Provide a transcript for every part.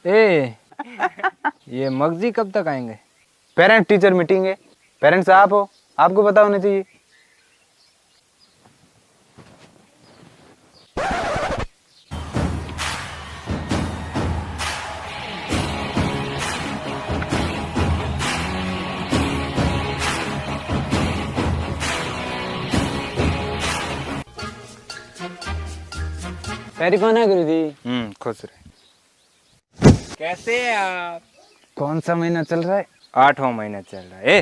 ए, ये मगजी कब तक आएंगे? पेरेंट टीचर मीटिंग है, पेरेंट्स आप हो, आपको पता होना चाहिए। पैरी कौन है गुरुजी? खुश रहे। कैसे हैं आप? कौन सा महीना चल रहा है? 8वां महीना चल रहा है।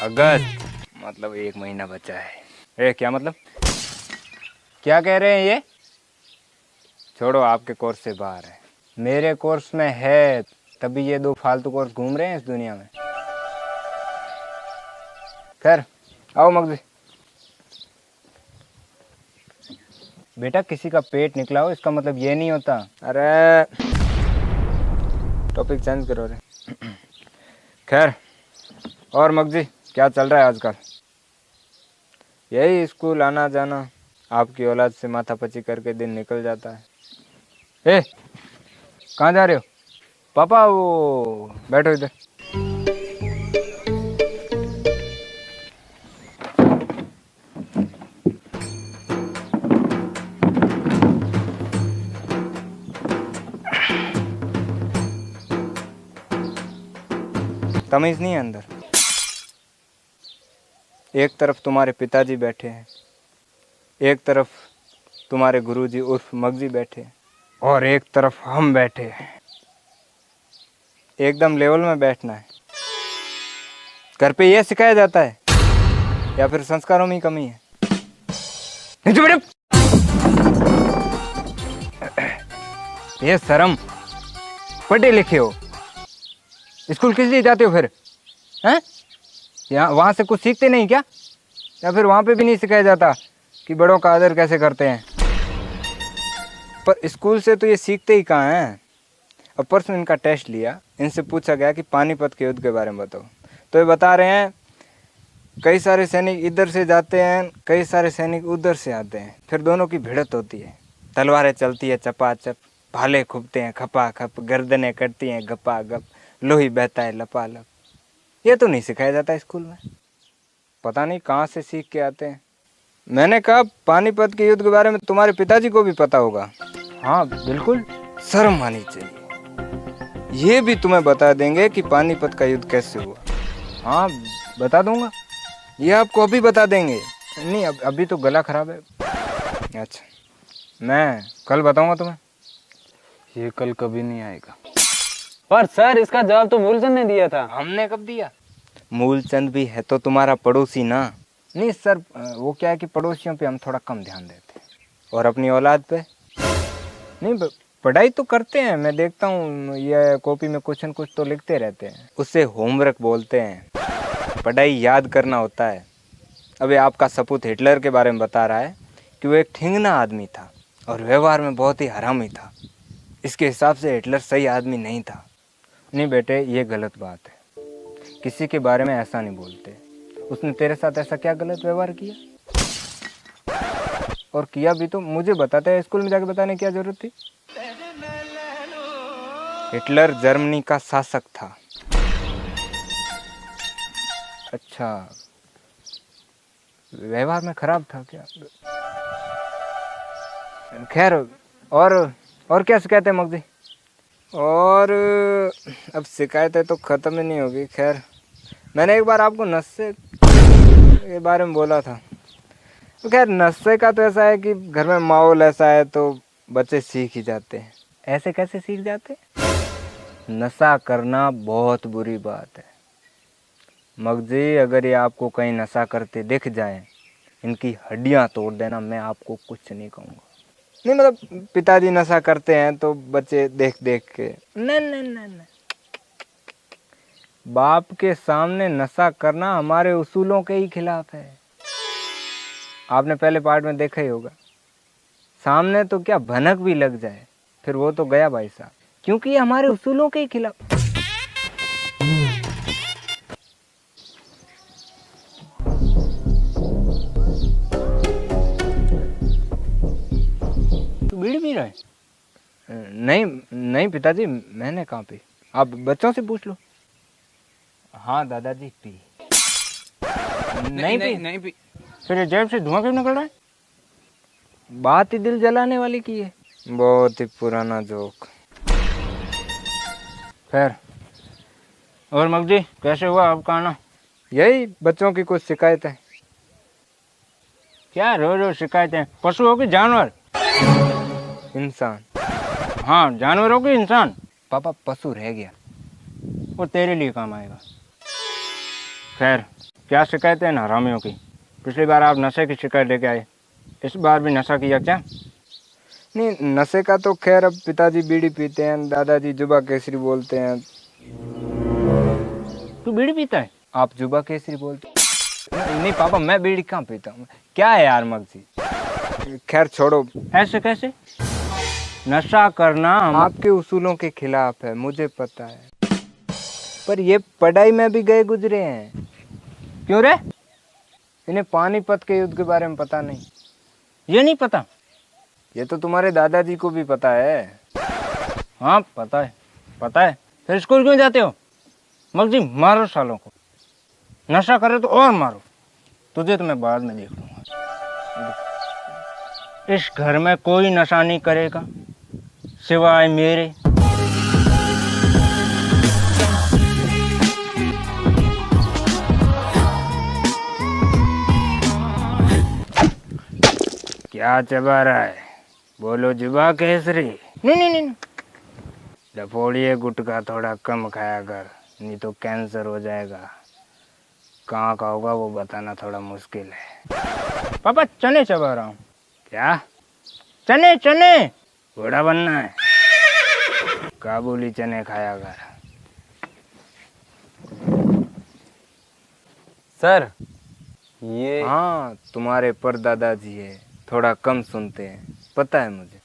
अगस्त, मतलब 1 महीना बचा है। क्या मतलब? क्या कह रहे हैं ये? छोड़ो, आपके कोर्स से बाहर है। मेरे कोर्स में है, तभी ये 2 फालतू कोर्स घूम रहे हैं इस दुनिया में। खैर, आओ मगजी। बेटा, किसी का पेट निकला हो इसका मतलब ये नहीं होता। अरे टॉपिक चेंज करो रे। खैर, और मगजी क्या चल रहा है आजकल? यही स्कूल आना जाना, आपकी औलाद से माथापच्ची करके दिन निकल जाता है। कहाँ जा रहे हो? पापा, वो बैठो इधर। तमीज नहीं है अंदर। एक तरफ तुम्हारे पिताजी बैठे हैं, एक तरफ तुम्हारे गुरुजी उर्फ मगजी बैठे हैं, और एक तरफ हम बैठे हैं। एकदम लेवल में बैठना है। घर पे ये सिखाया जाता है या फिर संस्कारों में ही कमी है? ये शर्म, पढ़े लिखे हो, स्कूल किस लिए जाते हो फिर? हैं? यहाँ वहाँ से कुछ सीखते नहीं क्या? या फिर वहाँ पे भी नहीं सिखाया जाता कि बड़ों का आदर कैसे करते हैं? पर स्कूल से तो ये सीखते ही कहाँ हैं। अब परसों इनका टेस्ट लिया, इनसे पूछा गया कि पानीपत के युद्ध के बारे में बताओ, तो ये बता रहे हैं कई सारे सैनिक इधर से जाते हैं, कई सारे सैनिक उधर से आते हैं, फिर दोनों की भिड़त होती है, तलवारें चलती है चपाचप, भाले खूबते हैं खपा खप, गर्दनें कटती हैं गपा गप, लोही बहता है लपालप। ये तो नहीं सिखाया जाता स्कूल में। पता नहीं कहाँ से सीख के आते हैं। मैंने कहा पानीपत के युद्ध के बारे में तुम्हारे पिताजी को भी पता होगा। हाँ बिल्कुल, शर्म आनी चाहिए। ये भी तुम्हें बता देंगे कि पानीपत का युद्ध कैसे हुआ। हाँ बता दूंगा, ये आपको अभी बता देंगे। नहीं अभी तो गला खराब है। अच्छा, मैं कल बताऊंगा तुम्हें। ये कल कभी नहीं आएगा। पर सर, इसका जवाब तो मूलचंद ने दिया था। हमने कब दिया? मूलचंद भी है तो तुम्हारा पड़ोसी ना। नहीं सर, वो क्या है कि पड़ोसियों पे हम थोड़ा कम ध्यान देते हैं, और अपनी औलाद पे नहीं। पढ़ाई तो करते हैं, मैं देखता हूँ ये कॉपी में कुछ न कुछ तो लिखते रहते हैं, उससे होमवर्क बोलते हैं। पढ़ाई याद करना होता है। अभी आपका सपूत हिटलर के बारे में बता रहा है कि वो एक ठिंगना आदमी था और व्यवहार में बहुत ही हरामी था। इसके हिसाब से हिटलर सही आदमी नहीं था। नहीं बेटे, ये गलत बात है, किसी के बारे में ऐसा नहीं बोलते। उसने तेरे साथ ऐसा क्या गलत व्यवहार किया? और किया भी तो मुझे बताते हैं, स्कूल में जाके बताने की क्या जरूरत थी? हिटलर जर्मनी का शासक था। अच्छा, व्यवहार में खराब था क्या? खैर, और क्या शिकायत है मगजी? और अब शिकायतें तो ख़त्म ही नहीं होगी। खैर, मैंने एक बार आपको नशे के बारे में बोला था। तो खैर, नशे का तो ऐसा है कि घर में माहौल ऐसा है तो बच्चे सीख ही जाते हैं। ऐसे कैसे सीख जाते? नशा करना बहुत बुरी बात है मगजी। अगर ये आपको कहीं नशा करते दिख जाए, इनकी हड्डियां तोड़ देना, मैं आपको कुछ नहीं कहूँगा। नहीं मतलब पिताजी नशा करते हैं तो बच्चे देख देख के, नहीं, बाप के सामने नशा करना हमारे उसूलों के ही खिलाफ है। आपने पहले पार्ट में देखा ही होगा, सामने तो क्या भनक भी लग जाए फिर वो तो गया भाई साहब, क्योंकि ये हमारे उसूलों के ही खिलाफ। तो बीड़ी पी रहा है? नहीं नहीं पिताजी, मैंने कहाँ पी, आप बच्चों से पूछ लो। हाँ दादाजी पी। नहीं पी? नहीं पी। फिर ये जेब से धुआं क्यों निकल रहा है? बात ही दिल जलाने वाली की है, बहुत ही पुराना जोक। खैर, और मगजी कैसे हुआ आपका आना? यही बच्चों की कुछ शिकायतें। क्या रोज रोज शिकायतें? पशु हो कि जानवर? इंसान। हाँ, जानवर हो कि इंसान? पापा पशु रह गया, वो तेरे लिए काम आएगा। खैर, क्या शिकायतें हैं हरामियों की? पिछली बार आप नशे की शिकायत लेके आए, इस बार भी नशा किया क्या? नहीं, नशे का तो खैर अब पिताजी बीड़ी पीते हैं, दादाजी जुबा केसरी बोलते हैं। तू बीड़ी पीता है? आप जुबा केसरी बोलते? नहीं पापा, मैं बीड़ी कहाँ पीता हूँ। क्या है यार मगजी, खैर छोड़ो। ऐसे कैसे? नशा करना आपके उसूलों के खिलाफ है, मुझे पता है, पर ये पढ़ाई में भी गए गुजरे हैं। क्यों रे? इन्हें पानीपत के युद्ध के बारे में पता नहीं? ये नहीं पता? ये तो तुम्हारे दादाजी को भी पता है। हाँ पता है, पता है। फिर स्कूल क्यों जाते हो? मगजी मारो सालों को, नशा करे तो और मारो, तुझे तो मैं बाद में देख लूंगा। इस घर में कोई नशा नहीं करेगा सिवाय मेरे। क्या चबा रहा है? बोलो जुबा केसरी। नहीं नहीं नहीं, डफोड़िए गुटखा थोड़ा कम खाया कर, नहीं तो कैंसर हो जाएगा। कहाँ का होगा वो बताना थोड़ा मुश्किल है। पापा चने चबा रहा हूँ। क्या? चने चने। घोड़ा बनना है? काबुली चने खाया कर। सर ये हाँ, तुम्हारे परदादाजी है, थोड़ा कम सुनते हैं, पता है मुझे।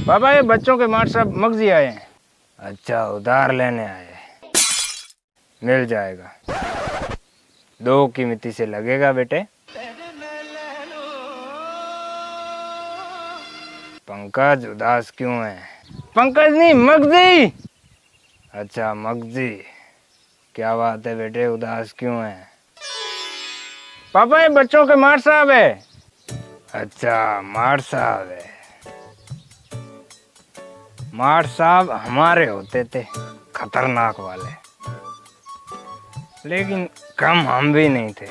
पापा ये बच्चों के मार साहब मगजी आए हैं। अच्छा, उधार लेने आए? मिल जाएगा, 2 की मिति से लगेगा बेटे। पंकज उदास क्यों है? पंकज नहीं, मगजी। अच्छा मगजी, क्या बात है बेटे, उदास क्यों है? पापा ये बच्चों के मार साहब है। अच्छा मार साहब है। मार साहब हमारे होते थे, खतरनाक वाले, लेकिन कम हम भी नहीं थे।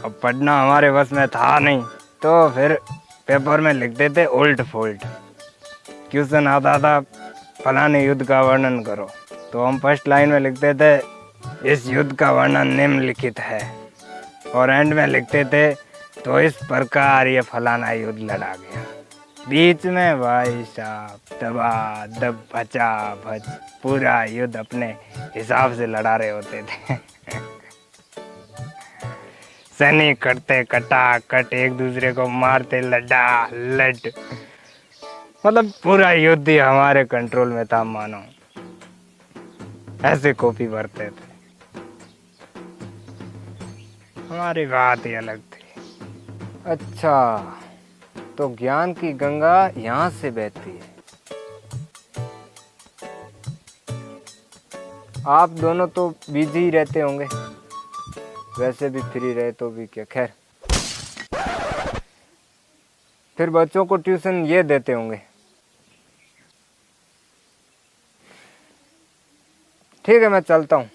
अब पढ़ना हमारे बस में था नहीं, तो फिर पेपर में लिखते थे उल्ट फुल्ट। क्वेश्चन आता था फलाने युद्ध का वर्णन करो, तो हम फर्स्ट लाइन में लिखते थे इस युद्ध का वर्णन निम्नलिखित है, और एंड में लिखते थे तो इस प्रकार ये फलाना युद्ध लड़ा गया। बीच में भाई साहब दबा दब बचा भच पूरा युद्ध अपने हिसाब से लड़ा रहे होते थे। सैनिक कटते कटा कट, एक दूसरे को मारते लड़ा लट, मतलब पूरा युद्ध ही हमारे कंट्रोल में था मानो। ऐसे कॉपी भरते थे, हमारी बात ही अलग थी। अच्छा, तो ज्ञान की गंगा यहाँ से बहती है। आप दोनों तो बिजी ही रहते होंगे, वैसे भी फ्री रहे तो भी क्या। खैर, फिर बच्चों को ट्यूशन ये देते होंगे। ठीक है, मैं चलता हूँ।